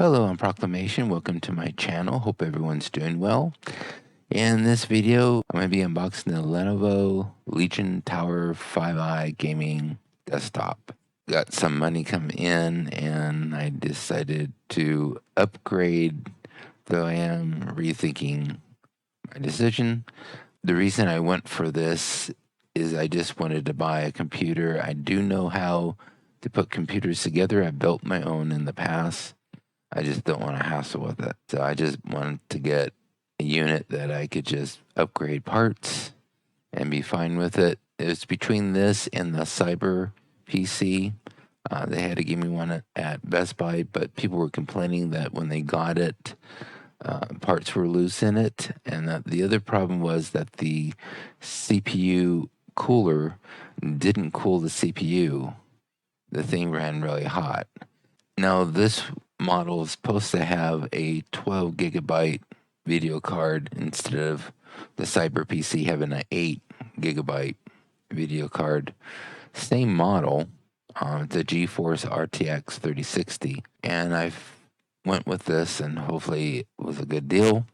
Hello, I'm Proclamation. Welcome to my channel. Hope everyone's doing well. In this video, I'm going to be unboxing the Lenovo Legion Tower 5i gaming desktop. Got some money coming in and I decided to upgrade, though I am rethinking my decision. The reason I went for this is I just wanted to buy a computer. I do know how to put computers together. I've built my own in the past. I just don't want to hassle with it. So I just wanted to get a unit that I could just upgrade parts and be fine with it. It was between this and the Cyber PC. They had to give me one at Best Buy, but people were complaining that when they got it, parts were loose in it. And the other problem was that the CPU cooler didn't cool the CPU. The thing ran really hot. Now, this model is supposed to have a 12 gigabyte video card instead of the Cyber PC having an 8 gigabyte video card. Same model, the GeForce RTX 3060, and I went with this, and hopefully it was a good deal.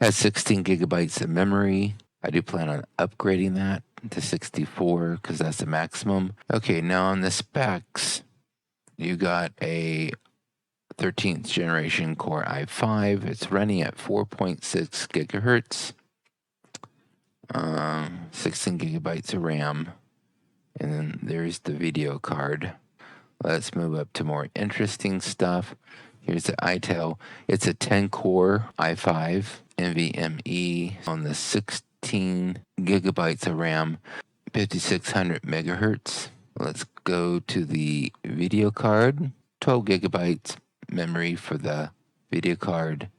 Has 16 gigabytes of memory. I do plan on upgrading that to 64 because that's the maximum. Okay, now on the specs, you got a 13th generation Core i5. It's running at 4.6 gigahertz, 16 gigabytes of RAM, and then there's the video card. Let's move up to more interesting stuff. Here's the iTel. It's a 10-core i5 NVMe on the 16 gigabytes of RAM, 5600 megahertz. Let's go to the video card. 12 gigabytes memory for the video card.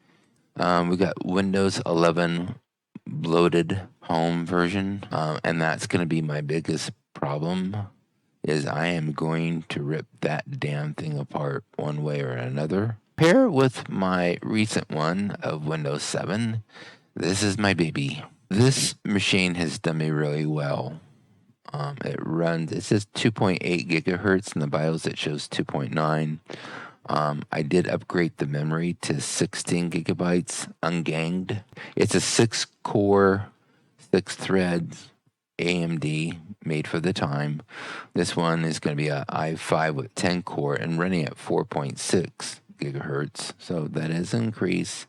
We got Windows 11 bloated home version, and that's going to be my biggest problem. Is I am going to rip that damn thing apart one way or another. Pair it with my recent one of Windows 7. This is my baby. This machine has done me really well. It says 2.8 gigahertz in the BIOS. It shows 2.9. I did upgrade the memory to 16 gigabytes unganged. It's a 6-core, 6-threads AMD made for the time. This one is going to be a i5 with 10-core and running at 4.6 gigahertz. So that is an increase.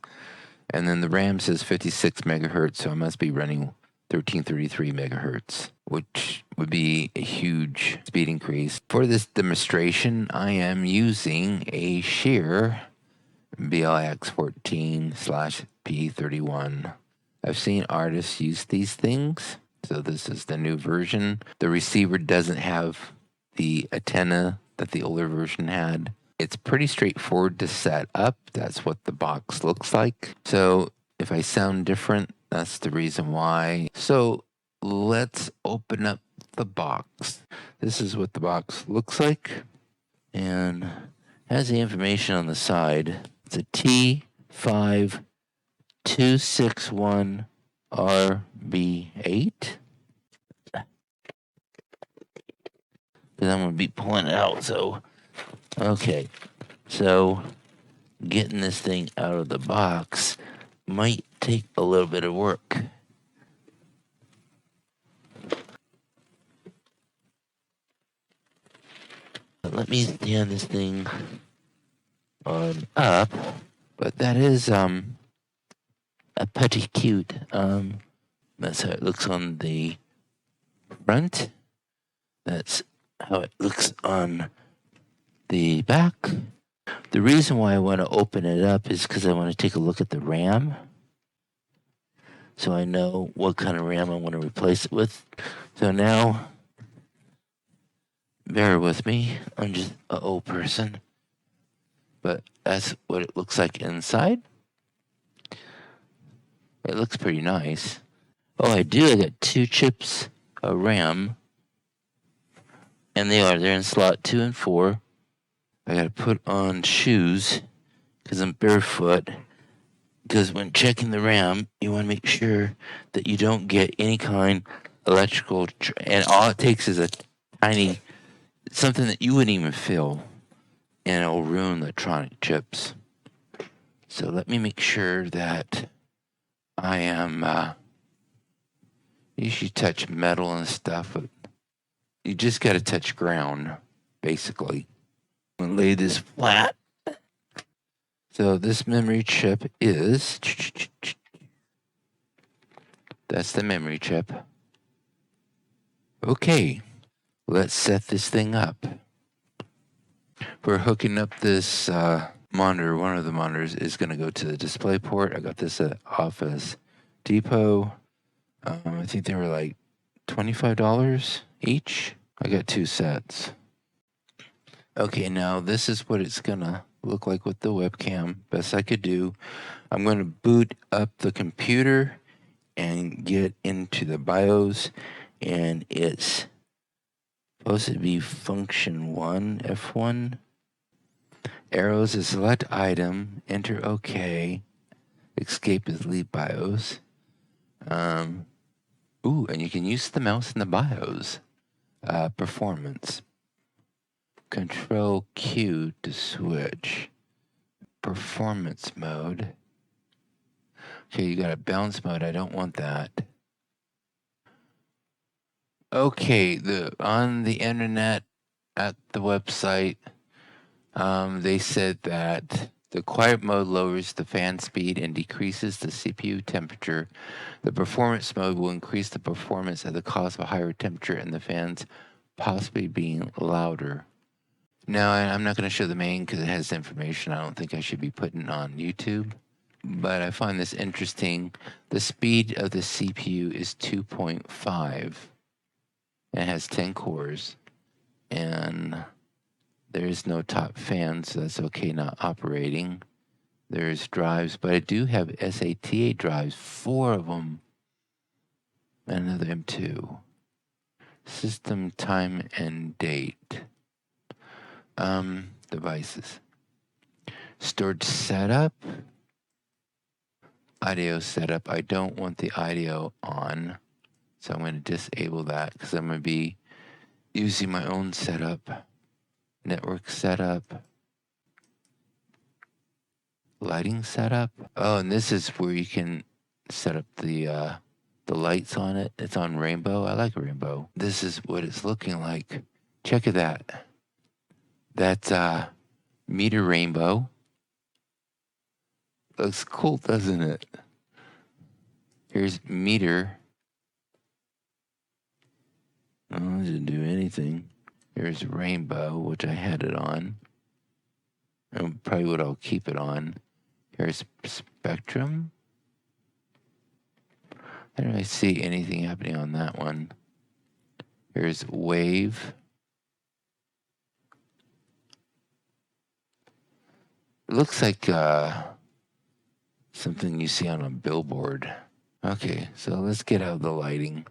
And then the RAM says 56 megahertz, so I must be running 1333 megahertz, which would be a huge speed increase. For this demonstration, I am using a Shure BLX14/P31. I've seen artists use these things, so this is the new version. The receiver doesn't have the antenna that the older version had. It's pretty straightforward to set up. That's what the box looks like. So if I sound different, that's the reason why. So let's open up the box. This is what the box looks like and has the information on the side. It's a T5261RB8. Because I'm going to be pulling it out. So, okay. So getting this thing out of the box might take a little bit of work. But let me stand this thing on up. But that is a pretty cute. That's how it looks on the front. That's how it looks on the back. The reason why I want to open it up is because I want to take a look at the RAM. So I know what kind of RAM I want to replace it with. So now, bear with me. I'm just an old person. But that's what it looks like inside. It looks pretty nice. Oh, I got 2 chips of RAM. And they're in slot 2 and 4. I gotta put on shoes because I'm barefoot. Because when checking the RAM, you want to make sure that you don't get any kind of electrical, and all it takes is a tiny, something that you wouldn't even feel, and it'll ruin the electronic chips. So let me make sure that I am, you should touch metal and stuff, but you just got to touch ground, basically. I'm going to lay this flat. So this memory chip is, that's the memory chip. Okay, let's set this thing up. We're hooking up this monitor. One of the monitors is going to go to the display port. I got this at Office Depot. I think they were like $25 each. I got 2 sets. Okay, now this is what it's going to look like with the webcam. Best I could do. I'm going to boot up the computer and get into the BIOS, and it's supposed to be function 1, F1. Arrows is select item, enter OK, escape is leave BIOS. Ooh, and you can use the mouse in the BIOS. Performance. Control Q to switch. Performance mode. Okay, you got a balance mode. I don't want that. Okay, on the internet at the website, they said that the quiet mode lowers the fan speed and decreases the CPU temperature. The performance mode will increase the performance at the cost of a higher temperature and the fans possibly being louder. Now, I'm not going to show the main because it has information I don't think I should be putting on YouTube, but I find this interesting. The speed of the CPU is 2.5. It has 10 cores, and there is no top fan, so that's okay, not operating. There's drives, but I do have SATA drives, 4 of them, and another M2. System time and date. Devices. Storage setup. Audio setup. I don't want the audio on, so I'm going to disable that because I'm going to be using my own setup. Network setup. Lighting setup. Oh, and this is where you can set up the lights on it. It's on rainbow. I like rainbow. This is what it's looking like. Check it out. That's meter rainbow. Looks cool, doesn't it? Here's meter. Oh, it didn't do anything. Here's rainbow, which I had it on. And probably what I'll keep it on. Here's spectrum. I don't really see anything happening on that one. Here's wave. It looks like something you see on a billboard. Okay, so let's get out of the lighting.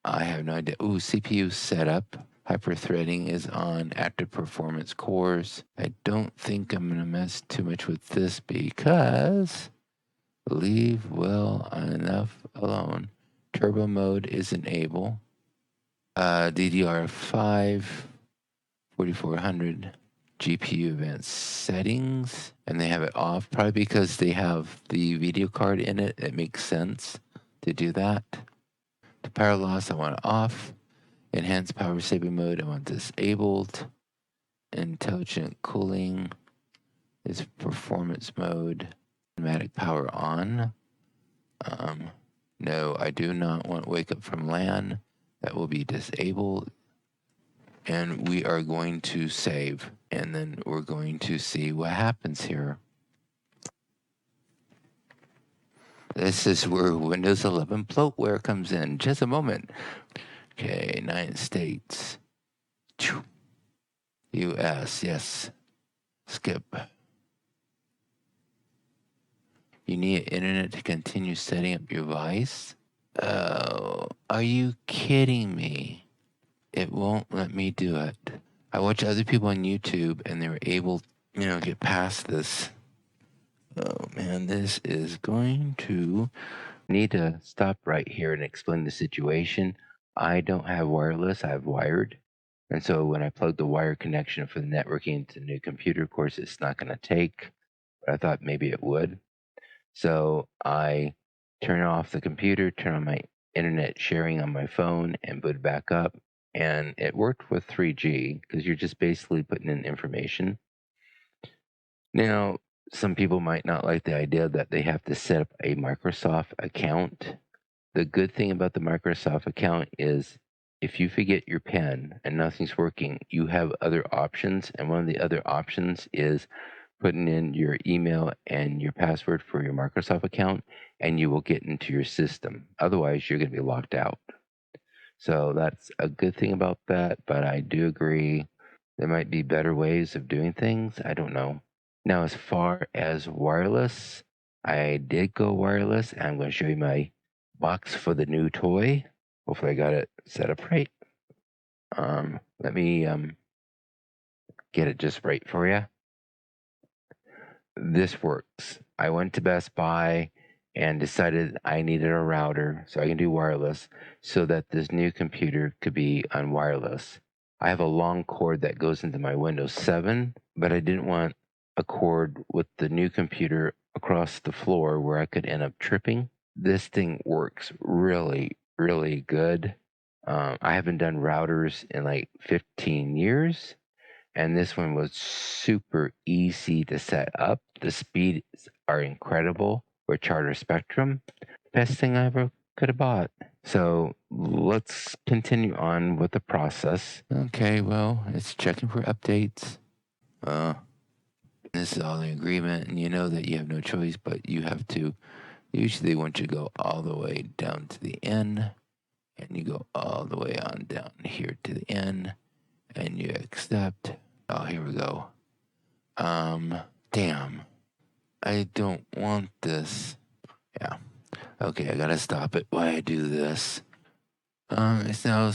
I have no idea. Ooh, CPU setup. Hyper-threading is on active performance cores. I don't think I'm going to mess too much with this because leave well enough alone. Turbo mode is enabled. DDR5, 4400. GPU advanced settings, and they have it off, probably because they have the video card in it. It makes sense to do that. The power loss, I want it off. Enhanced power saving mode, I want disabled. Intelligent cooling is performance mode. Automatic power on. No, I do not want wake up from LAN. That will be disabled. And we are going to save, and then we're going to see what happens here. This is where Windows 11 bloatware comes in. Just a moment. Okay, United States. US, yes. Skip. You need internet to continue setting up your device? Oh, are you kidding me? It won't let me do it. I watch other people on YouTube and they were able, get past this. Oh man, this is going to need to stop right here and explain the situation. I don't have wireless, I have wired. And so when I plug the wire connection for the networking into the new computer, of course, it's not going to take. but I thought maybe it would. So I turn off the computer, turn on my internet sharing on my phone, and boot it back up. And it worked with 3G because you're just basically putting in information. Now, some people might not like the idea that they have to set up a Microsoft account. The good thing about the Microsoft account is if you forget your PIN and nothing's working, you have other options. And one of the other options is putting in your email and your password for your Microsoft account, and you will get into your system. Otherwise, you're going to be locked out. So that's a good thing about that, but I do agree there might be better ways of doing things. I don't know. Now, as far as wireless, I did go wireless, and I'm going to show you my box for the new toy. Hopefully, I got it set up right. Let me get it just right for you. This works. I went to Best Buy and decided I needed a router so I can do wireless so that this new computer could be on wireless. I have a long cord that goes into my Windows 7, but I didn't want a cord with the new computer across the floor where I could end up tripping. This thing works really, really good. I haven't done routers in like 15 years. And this one was super easy to set up. The speeds are incredible with Charter Spectrum. Best thing I ever could have bought. So let's continue on with the process. Okay, well, it's checking for updates. This is all the agreement, and you know that you have no choice, but you have to. Usually, they want you to go all the way down to the end, and you go all the way on down here to the end, and you accept. Oh, here we go. Damn. I don't want this. Yeah. Okay, I gotta stop it while I do this. It's now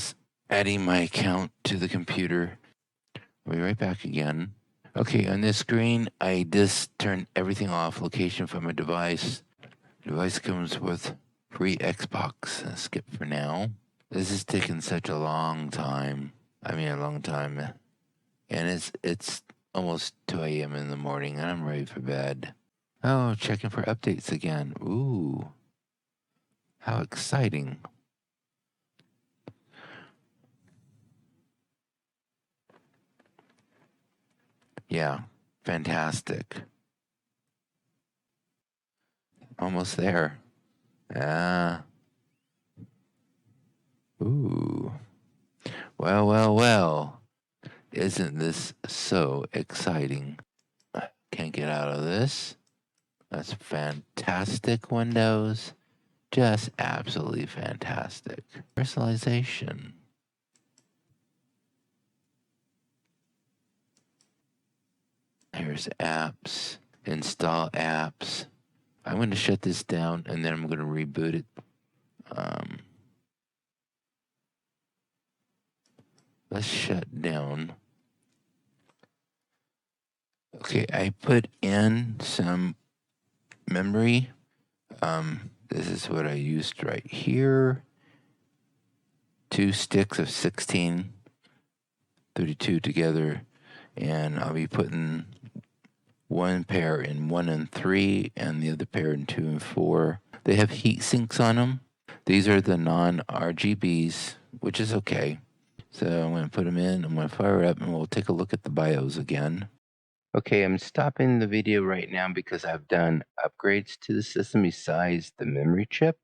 adding my account to the computer. I'll be right back again. Okay, on this screen, I just turned everything off. Location from a device. Device comes with free Xbox. Skip for now. This is taking such a long time. I mean, a long time. And it's almost 2 a.m. in the morning, and I'm ready for bed. Oh, checking for updates again. Ooh, how exciting. Yeah, fantastic. Almost there. Ah. Ooh. Well, well, well. Isn't this so exciting? Can't get out of this. That's fantastic, Windows. Just absolutely fantastic. Personalization. Here's apps. Install apps. I'm going to shut this down and then I'm going to reboot it. Let's shut down. Okay, I put in some memory. This is what I used right here. 2 sticks of 16, 32 together, and I'll be putting one pair in 1 and 3 and the other pair in 2 and 4. They have heat sinks on them. These are the non-RGBs, which is okay. So I'm going to put them in, I'm going to fire up, and we'll take a look at the BIOS again. Okay, I'm stopping the video right now because I've done upgrades to the system besides the memory chip.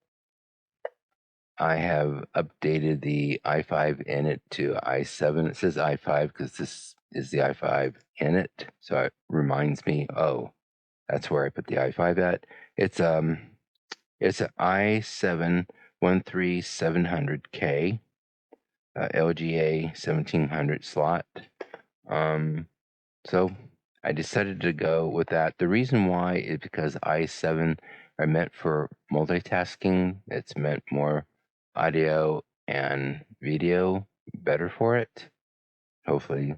I have updated the i5 in it to i7. It says i5 because this is the i5 in it. So it reminds me, oh, that's where I put the i5 at. It's an i7 13700K LGA 1700 slot. So I decided to go with that. The reason why is because i7 are meant for multitasking. It's meant more audio and video better for it. Hopefully,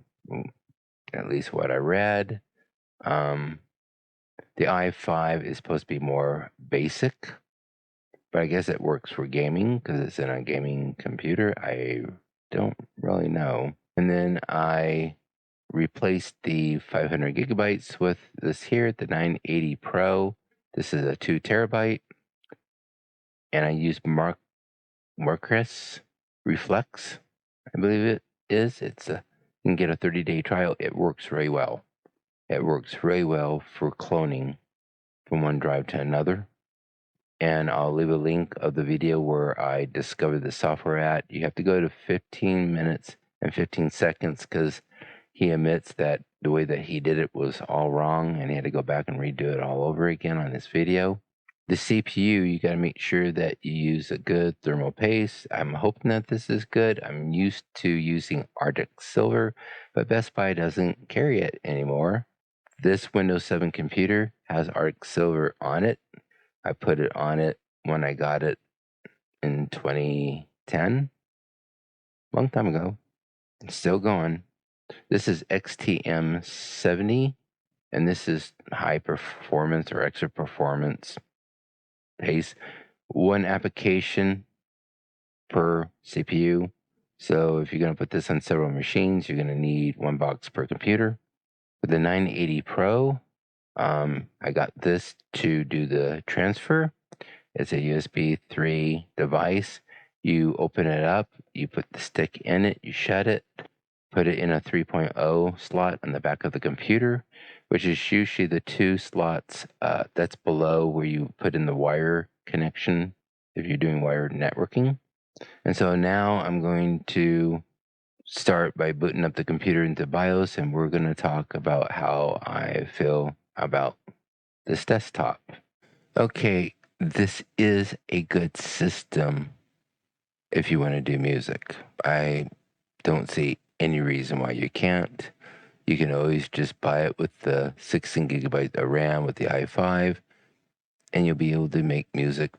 at least what I read. The i5 is supposed to be more basic, but I guess it works for gaming because it's in a gaming computer. I don't really know. And then I replaced the 500 gigabytes with this here, the 980 Pro. This is a 2 terabyte. And I used Macrium Reflex, I believe it is. You can get a 30-day trial. It works very well. It works very well for cloning from one drive to another. And I'll leave a link of the video where I discovered the software at. You have to go to 15 minutes and 15 seconds because he admits that the way that he did it was all wrong and he had to go back and redo it all over again on this video. The CPU, you got to make sure that you use a good thermal paste. I'm hoping that this is good. I'm used to using Arctic Silver, but Best Buy doesn't carry it anymore. This Windows 7 computer has Arctic Silver on it. I put it on it when I got it in 2010, long time ago. It's still going. This is XTM70, and this is high performance or extra performance pace. One application per CPU. So if you're going to put this on several machines, you're going to need one box per computer. With the 980 Pro, I got this to do the transfer. It's a USB 3 device. You open it up, you put the stick in it, you shut it, put it in a 3.0 slot on the back of the computer, which is usually the 2 slots that's below where you put in the wire connection if you're doing wired networking. And so now I'm going to start by booting up the computer into BIOS, and we're going to talk about how I feel about this desktop. Okay, this is a good system if you want to do music. I don't see any reason why you can't. You can always just buy it with the 16 gigabyte of RAM with the i5, and you'll be able to make music.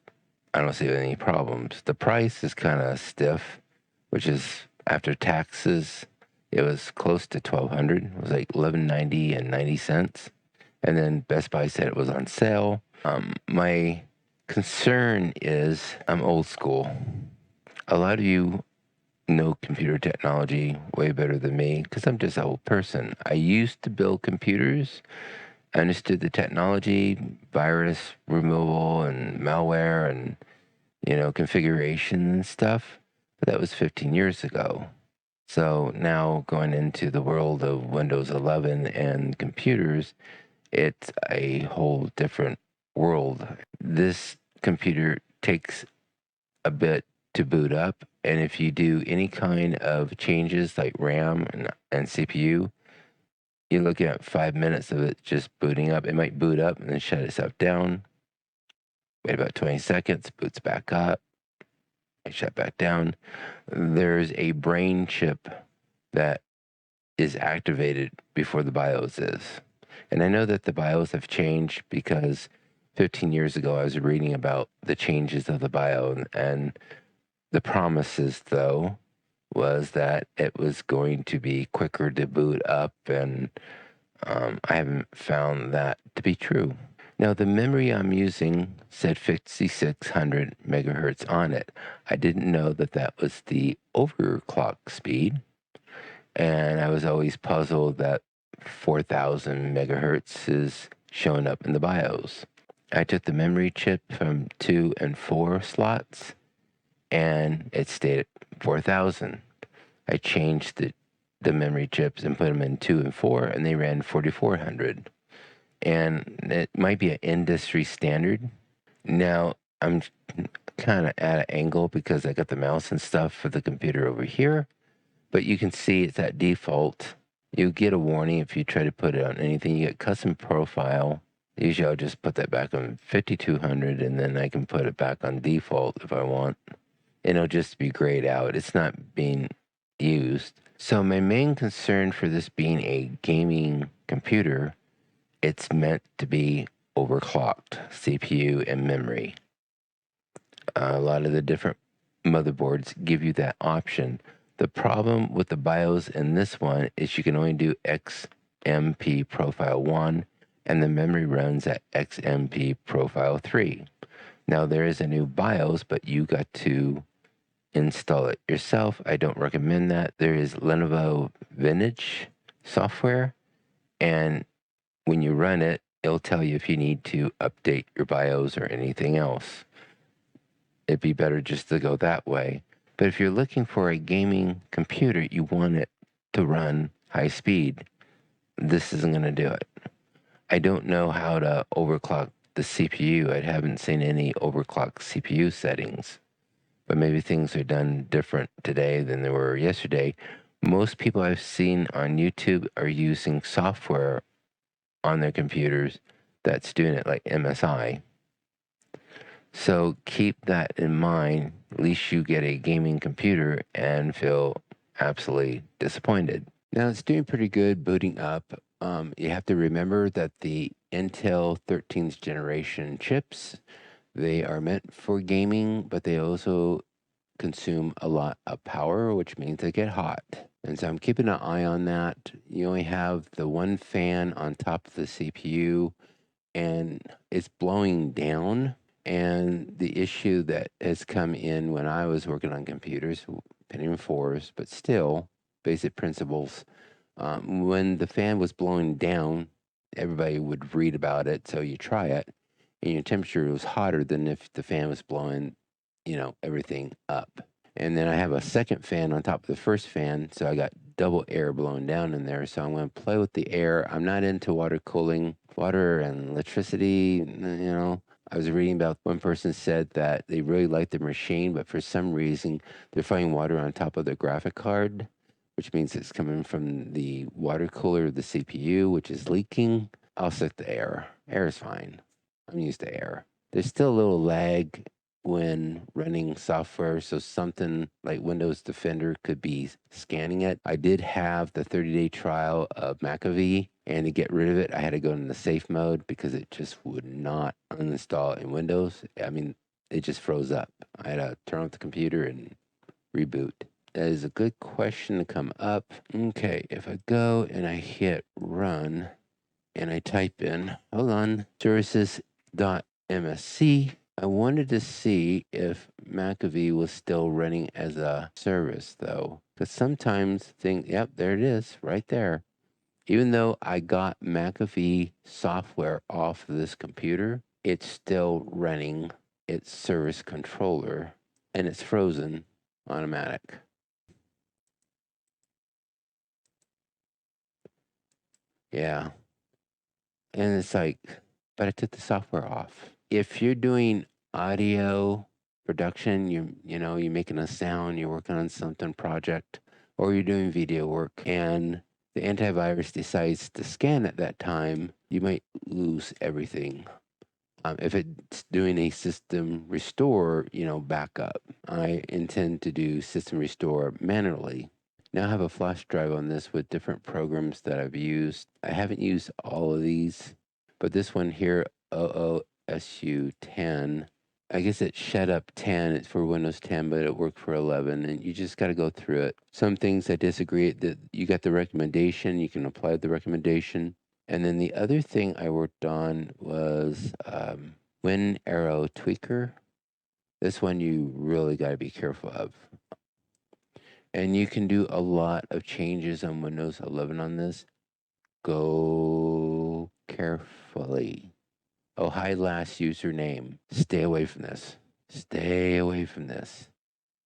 I don't see any problems. The price is kind of stiff, which is after taxes. It was close to $1,200. It was like $11.90 and 90 cents. And then Best Buy said it was on sale. My concern is I'm old school. A lot of you know computer technology way better than me because I'm just an old person. I used to build computers. I understood the technology, virus removal and malware and, configuration and stuff. But that was 15 years ago. So now going into the world of Windows 11 and computers, it's a whole different world. This computer takes a bit to boot up, and if you do any kind of changes like RAM and CPU, you're looking at 5 minutes of it just booting up. It might boot up and then shut itself down. Wait about 20 seconds, boots back up, and shut back down. There's a brain chip that is activated before the BIOS is. And I know that the BIOS have changed because 15 years ago I was reading about the changes of the BIOS, and the promises, though, was that it was going to be quicker to boot up, and I haven't found that to be true. Now, the memory I'm using said 5600 megahertz on it. I didn't know that that was the overclock speed, and I was always puzzled that 4000 megahertz is showing up in the BIOS. I took the memory chip from 2 and 4 slots, and it stayed at 4000. I changed the memory chips and put them in 2 and 4, and they ran 4400. And it might be an industry standard. Now, I'm kind of at an angle because I got the mouse and stuff for the computer over here, but you can see it's at default. You get a warning if you try to put it on anything. You get custom profile. Usually I'll just put that back on 5200, and then I can put it back on default if I want. And it'll just be grayed out. It's not being used. So my main concern for this being a gaming computer, it's meant to be overclocked, CPU and memory. A lot of the different motherboards give you that option. The problem with the BIOS in this one is you can only do XMP profile 1, and the memory runs at XMP profile 3. Now there is a new BIOS, but you got to install it yourself. I don't recommend that. There is Lenovo Vintage software, and when you run it, it'll tell you if you need to update your BIOS or anything else. It'd be better just to go that way. But if you're looking for a gaming computer, you want it to run high speed. This isn't going to do it. I don't know how to overclock the CPU. I haven't seen any overclock CPU settings, but maybe things are done different today than they were yesterday. Most people I've seen on YouTube are using software on their computers that's doing it, like MSI. So keep that in mind. At least you get a gaming computer and feel absolutely disappointed. Now it's doing pretty good booting up. You have to remember that the Intel 13th generation chips, they are meant for gaming, but they also consume a lot of power, which means they get hot. And so I'm keeping an eye on that. You only have the one fan on top of the CPU, and it's blowing down. And the issue that has come in when I was working on computers, Pentium 4s, but still, basic principles. When the fan was blowing down, everybody would read about it, so you try it, and your temperature was hotter than if the fan was blowing, everything up. And then I have a second fan on top of the first fan, so I got double air blowing down in there. So I'm going to play with the air. I'm not into water cooling, water and electricity, I was reading about one person said that they really like the machine, but for some reason they're finding water on top of their graphic card, which means it's coming from the water cooler of the CPU, which is leaking. I'll set the air. Air is fine. I'm used to air. There's still a little lag when running software, so something like Windows Defender could be scanning it. I did have the 30-day trial of Macrium, and to get rid of it, I had to go into safe mode because it just would not uninstall in Windows. I mean, it just froze up. I had to turn off the computer and reboot. That is a good question to come up. Okay, if I go and I hit run and I type in, hold on, services.msc, I wanted to see if Macrium was still running as a service though. Because sometimes yep, there it is, right there. Even though I got McAfee software off of this computer, it's still running its service controller and it's frozen automatic. Yeah. And it's like, but I took the software off. If you're doing audio production, you're making a sound, you're working on something project, or you're doing video work, and the antivirus decides to scan at that time, you might lose everything. If it's doing a system restore, backup, I intend to do system restore manually. Now I have a flash drive on this with different programs that I've used. I haven't used all of these, but this one here, OOSU10, I guess it shut up 10. It's for Windows 10, but it worked for 11, and you just got to go through it. Some things I disagree. That you got the recommendation, you can apply the recommendation. And then the other thing I worked on was WinArrow Tweaker. This one you really got to be careful of. And you can do a lot of changes on Windows 11 on this. Go carefully. Oh, hi, last username. Stay away from this. Stay away from this.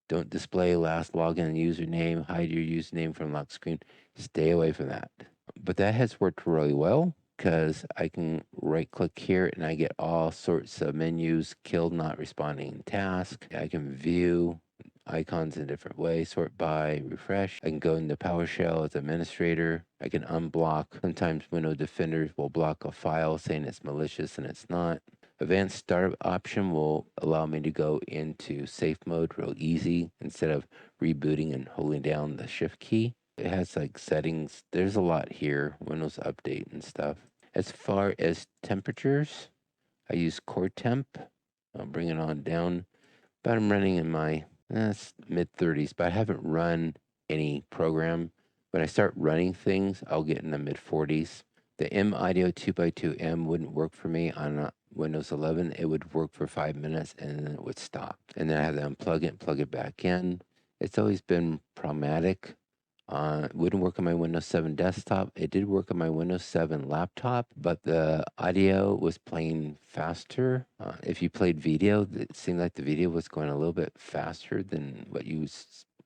Don't display last login username. Hide your username from lock screen. Stay away from that. But that has worked really well because I can right click here and I get all sorts of menus, killed not responding task. I can view icons in a different way, sort by, refresh. I can go into PowerShell as administrator. I can unblock. Sometimes Windows Defenders will block a file saying it's malicious and it's not. Advanced startup option will allow me to go into safe mode real easy instead of rebooting and holding down the shift key. It has like settings. There's a lot here, Windows Update and stuff. As far as temperatures, I use core temp. I'll bring it on down. But I'm running in my mid 30s, but I haven't run any program. When I start running things, I'll get in the mid 40s. The M Audio 2x2M wouldn't work for me on Windows 11. It would work for 5 minutes and then it would stop. And then I have to unplug it and plug it back in. It's always been problematic. It wouldn't work on my Windows 7 desktop. It did work on my Windows 7 laptop, but the audio was playing faster. If you played video, it seemed like the video was going a little bit faster than what you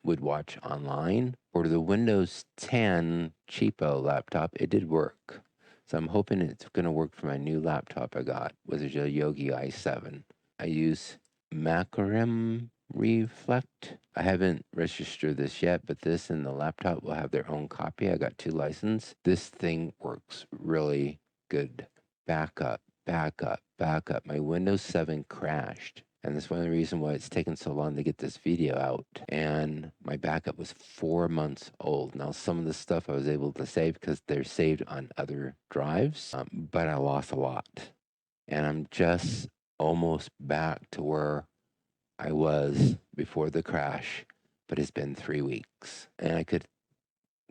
would watch online. For the Windows 10 cheapo laptop, it did work. So I'm hoping it's going to work for my new laptop I got, which is a Yogi i7. I use Macrium Reflect. I haven't registered this yet, but this and the laptop will have their own copy. I got 2 licenses. This thing works really good. Backup, backup, backup. My Windows 7 crashed. And that's one of the reasons why it's taken so long to get this video out. And my backup was 4 months old. Now, some of the stuff I was able to save because they're saved on other drives, but I lost a lot. And I'm just almost back to where I was before the crash, but it's been 3 weeks. And I could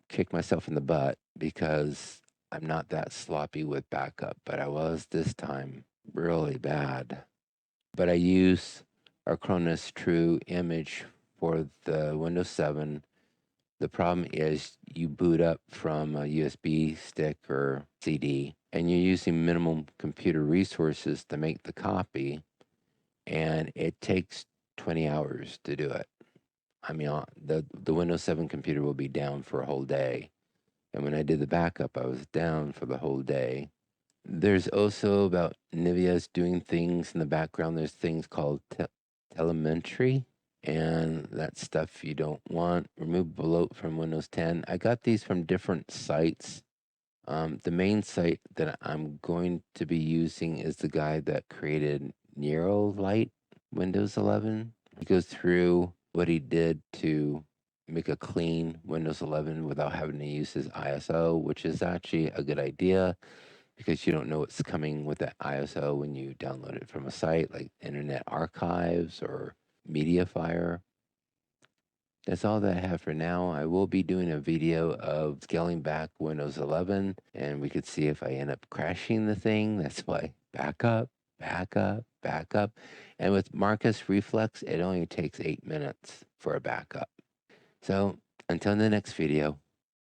kick myself in the butt because I'm not that sloppy with backup, but I was this time really bad. But I use our Acronis True image for the Windows 7. The problem is you boot up from a USB stick or CD, and you're using minimum computer resources to make the copy, and it takes 20 hours to do it. I mean, the Windows 7 computer will be down for a whole day. And when I did the backup, I was down for the whole day. There's also about NVIDIA's doing things in the background. There's things called telemetry, and that stuff you don't want. Remove bloat from Windows 10. I got these from different sites. The main site that I'm going to be using is the guy that created Neuralight Windows 11. He goes through what he did to make a clean Windows 11 without having to use his ISO, which is actually a good idea because you don't know what's coming with that ISO when you download it from a site like Internet Archives or Mediafire. That's all that I have for now. I will be doing a video of scaling back Windows 11, and we could see if I end up crashing the thing. That's why backup, backup, backup. And with Marcus Reflex, it only takes 8 minutes for a backup. So until the next video,